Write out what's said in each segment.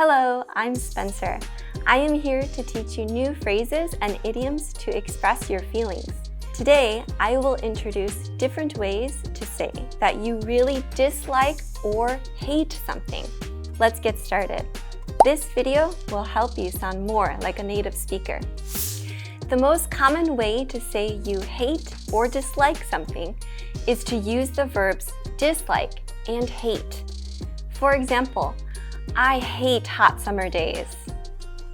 Hello, I'm Spencer. I am here to teach you new phrases and idioms to express your feelings. Today, I will introduce different ways to say that you really dislike or hate something. Let's get started. This video will help you sound more like a native speaker. The most common way to say you hate or dislike something is to use the verbs dislike and hate. For example, I hate hot summer days,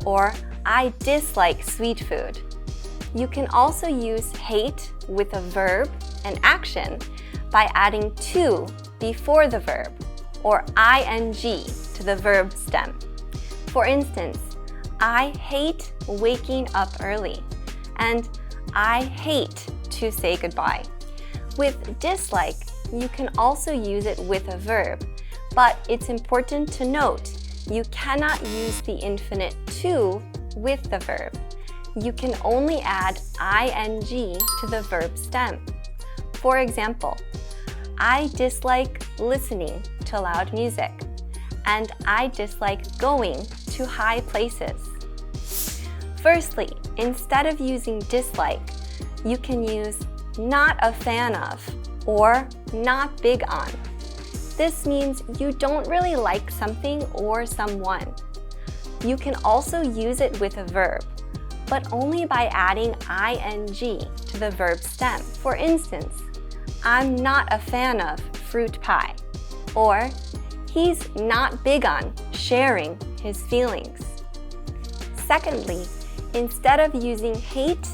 or I dislike sweet food. You can also use hate with a verb and action by adding to before the verb, or ing to the verb stem. For instance, I hate waking up early, and I hate to say goodbye. With dislike, you can also use it with a verb, but it's important to note you cannot use the infinite to with the verb. You can only add ing to the verb stem. For example, I dislike listening to loud music, and I dislike going to high places. Firstly, instead of using dislike, you can use not a fan of or not big on. This means you don't really like something or someone. You can also use it with a verb, but only by adding ing to the verb stem. For instance, I'm not a fan of fruit pie, or he's not big on sharing his feelings. Secondly, instead of using hate,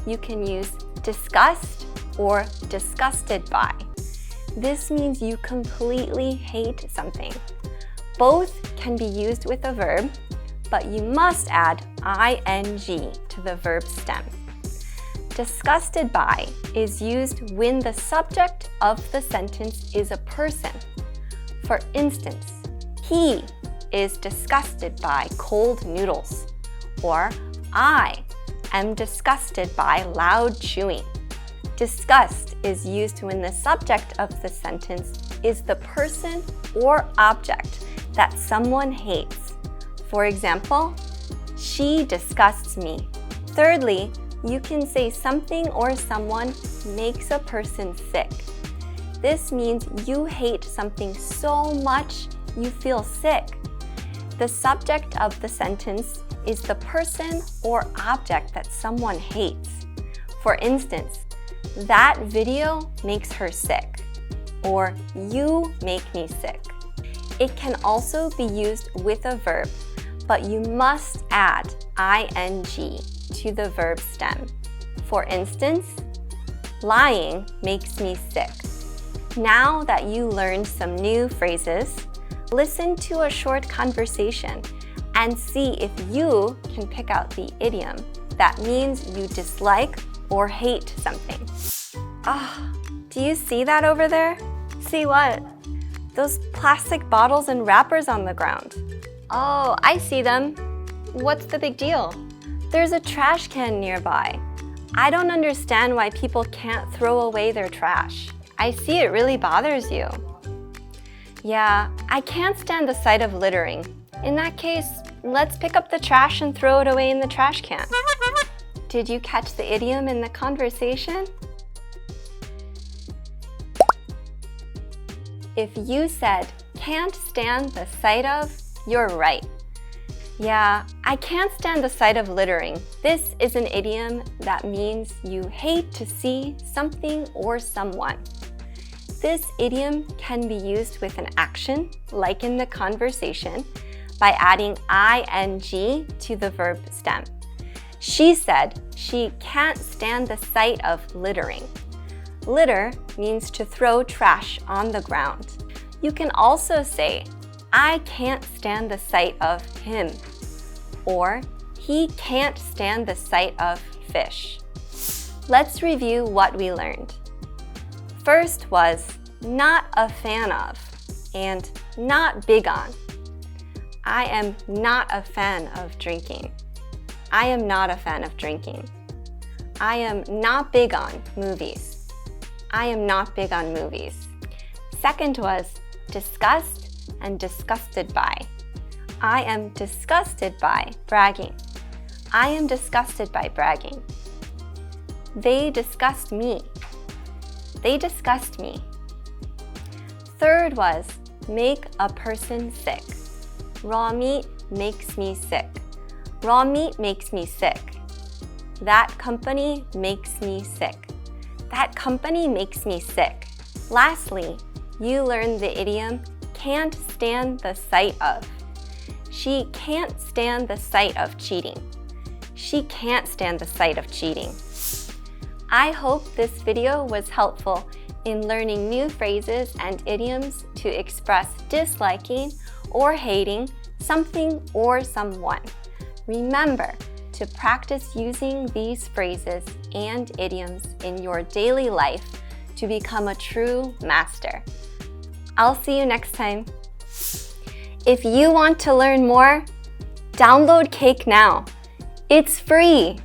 you can use disgust or disgusted by. This means you completely hate something. Both can be used with a verb, but you must add ing to the verb stem. Disgusted by is used when the subject of the sentence is a person. For instance, he is disgusted by cold noodles, or I am disgusted by loud chewing. Disgust is used when the subject of the sentence is the person or object that someone hates. For example, she disgusts me. Thirdly, you can say something or someone makes a person sick. This means you hate something so much you feel sick. The subject of the sentence is the person or object that someone hates. For instance, that video makes her sick, or you make me sick. It can also be used with a verb, but you must add ing to the verb stem. For instance, lying makes me sick. Now that you learned some new phrases, listen to a short conversation and see if you can pick out the idiom that means you dislike or hate something. Do you see that over there? See what? Those plastic bottles and wrappers on the ground. Oh, I see them. What's the big deal? There's a trash can nearby. I don't understand why people can't throw away their trash. I see it really bothers you. Yeah, I can't stand the sight of littering. In that case, let's pick up the trash and throw it away in the trash can. Did you catch the idiom in the conversation? If you said, can't stand the sight of, you're right. Yeah, I can't stand the sight of littering. This is an idiom that means you hate to see something or someone. This idiom can be used with an action, like in the conversation, by adding ing to the verb stem. She said she can't stand the sight of littering. Litter means to throw trash on the ground. You can also say, I can't stand the sight of him, or he can't stand the sight of fish. Let's review what we learned. First was not a fan of and not big on. I am not a fan of drinking. I am not a fan of drinking. I am not big on movies. I am not big on movies. Second was disgust and disgusted by. I am disgusted by bragging. I am disgusted by bragging. They disgust me. They disgust me. Third was make a person sick. Raw meat makes me sick. Raw meat makes me sick. That company makes me sick. That company makes me sick. Lastly, you learned the idiom can't stand the sight of. She can't stand the sight of cheating. She can't stand the sight of cheating. I hope this video was helpful in learning new phrases and idioms to express disliking or hating something or someone. Remember to practice using these phrases and idioms in your daily life to become a true master. I'll see you next time. If you want to learn more, download Cake now. It's free.